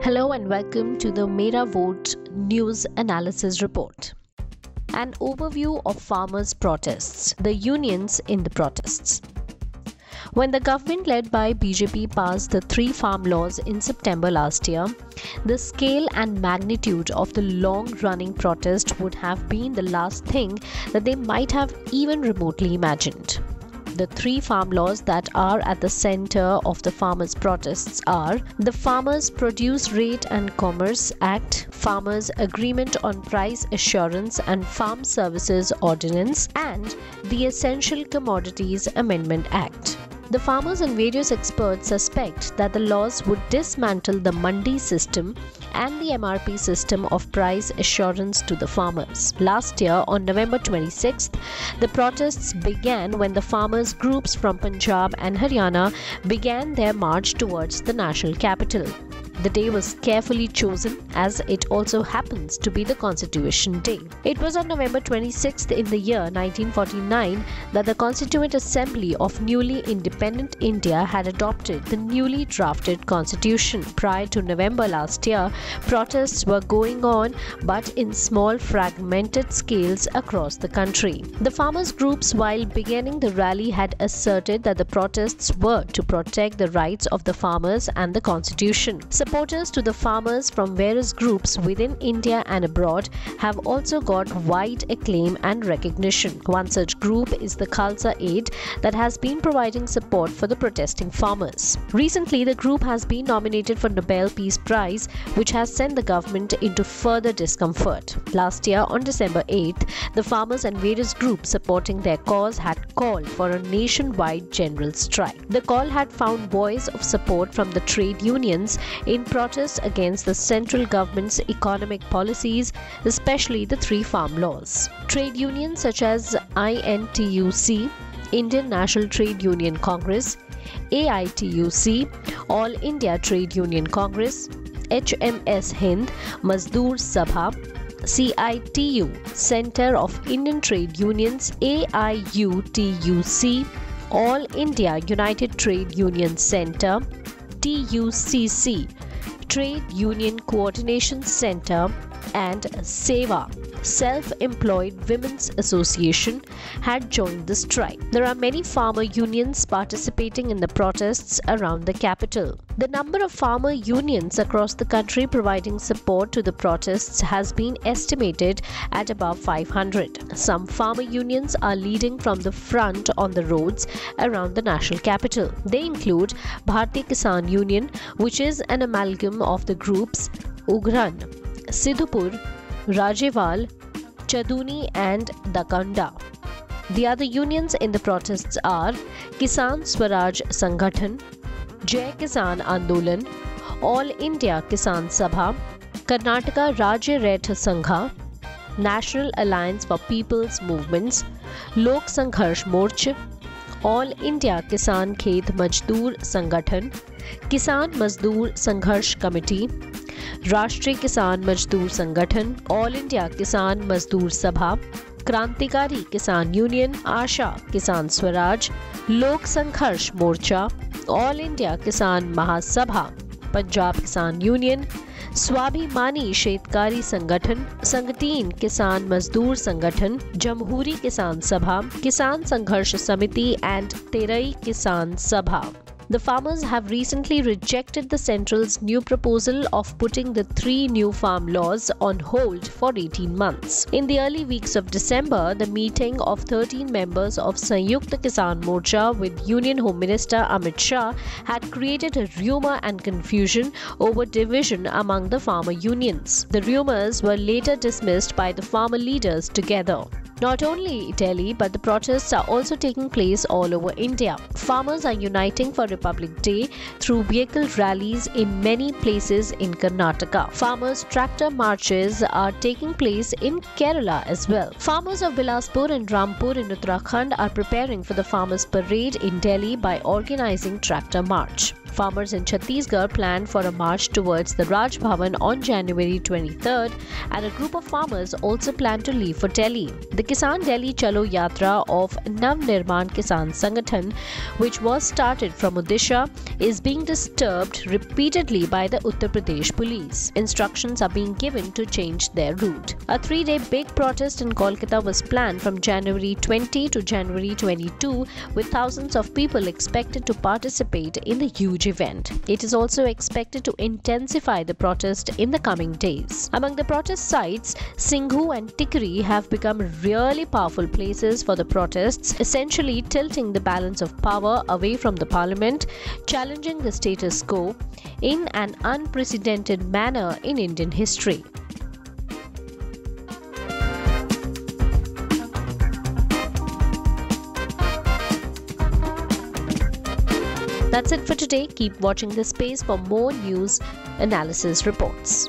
Hello and welcome to the Mera Vote News Analysis Report. An overview of farmers' protests, the unions in the protests. When the government led by BJP passed the 3 farm laws in September last year, the scale and magnitude of the long-running protest would have been the last thing that they might have even remotely imagined. The 3 farm laws that are at the center of the farmers' protests are the Farmers' Produce Rate and Commerce Act, Farmers' Agreement on Price Assurance and Farm Services Ordinance, and the Essential Commodities Amendment Act. The farmers and various experts suspect that the laws would dismantle the mandi system and the MRP system of price assurance to the farmers. Last year, on November 26th, the protests began when the farmers' groups from Punjab and Haryana began their march towards the national capital. The day was carefully chosen as it also happens to be the Constitution Day. It was on November 26th in the year 1949 that the Constituent Assembly of newly independent India had adopted the newly drafted Constitution. Prior to November last year, protests were going on but in small fragmented scales across the country. The farmers' groups, while beginning the rally, had asserted that the protests were to protect the rights of the farmers and the Constitution. Supporters to the farmers from various groups within India and abroad have also got wide acclaim and recognition. One such group is the Khalsa Aid that has been providing support for the protesting farmers. Recently, the group has been nominated for Nobel Peace Prize, which has sent the government into further discomfort. Last year, on December 8th, the farmers and various groups supporting their cause had called for a nationwide general strike. The call had found voice of support from the trade unions in protest against the central government's economic policies, especially the 3 farm laws. Trade unions such as INTUC, Indian National Trade Union Congress, AITUC, All India Trade Union Congress, HMS Hind, Mazdoor Sabha, CITU, Center of Indian Trade Unions, AIUTUC, All India United Trade Union Center, TUCC, Trade Union Coordination Center, and SEWA, Self-Employed Women's Association, had joined the strike. There are many farmer unions participating in the protests around the capital. The number of farmer unions across the country providing support to the protests has been estimated at above 500. Some farmer unions are leading from the front on the roads around the national capital. They include Bharatiya Kisan Union, which is an amalgam of the groups Ugran, Sidhupur, Rajewal, Chaduni and Dakanda. The other unions in the protests are Kisan Swaraj Sanghathan, Jai Kisan Andolan, All India Kisan Sabha, Karnataka Rajya Raith Sangha, National Alliance for People's Movements, Lok Sangharsh Morcha, All India Kisan Khet Majdoor Sanghathan, Kisan Mazdoor Sangharsh Committee, Rashtriya Kisan Mazdoor Sanghathan, All India Kisan Mazdoor Sabha, Krantikari Kisan Union, Asha Kisan Swaraj, Lok Sangharsh Morcha, All India Kisan Mahasabha, Punjab Kisan Union, Swabhimani Shetkari Sanghathan, Sangateen Kisan Mazdoor Sanghathan, Jamhuri Kisan Sabha, Kisan Sangharsh Samiti and Terai Kisan Sabha. The farmers have recently rejected the central's new proposal of putting the 3 new farm laws on hold for 18 months. In the early weeks of December, the meeting of 13 members of Sanyukta Kisan Morcha with Union Home Minister Amit Shah had created a rumor and confusion over division among the farmer unions. The rumors were later dismissed by the farmer leaders together. Not only Delhi, but the protests are also taking place all over India. Farmers are uniting for Republic Day through vehicle rallies in many places in Karnataka. Farmers' tractor marches are taking place in Kerala as well. Farmers of Bilaspur and Rampur in Uttarakhand are preparing for the Farmers' Parade in Delhi by organizing tractor march. Farmers in Chhattisgarh planned for a march towards the Raj Bhavan on January 23rd, and a group of farmers also planned to leave for Delhi. The Kisan Delhi Chalo Yatra of Nav Nirman Kisan Sangathan, which was started from Odisha, is being disturbed repeatedly by the Uttar Pradesh police. Instructions are being given to change their route. A 3-day big protest in Kolkata was planned from January 20 to January 22, with thousands of people expected to participate in the huge event. It is also expected to intensify the protest in the coming days. Among the protest sites, Singhu and Tikri have become really powerful places for the protests, essentially tilting the balance of power away from the parliament, challenging the status quo in an unprecedented manner in Indian history. That's it for today. Keep watching this space for more news analysis reports.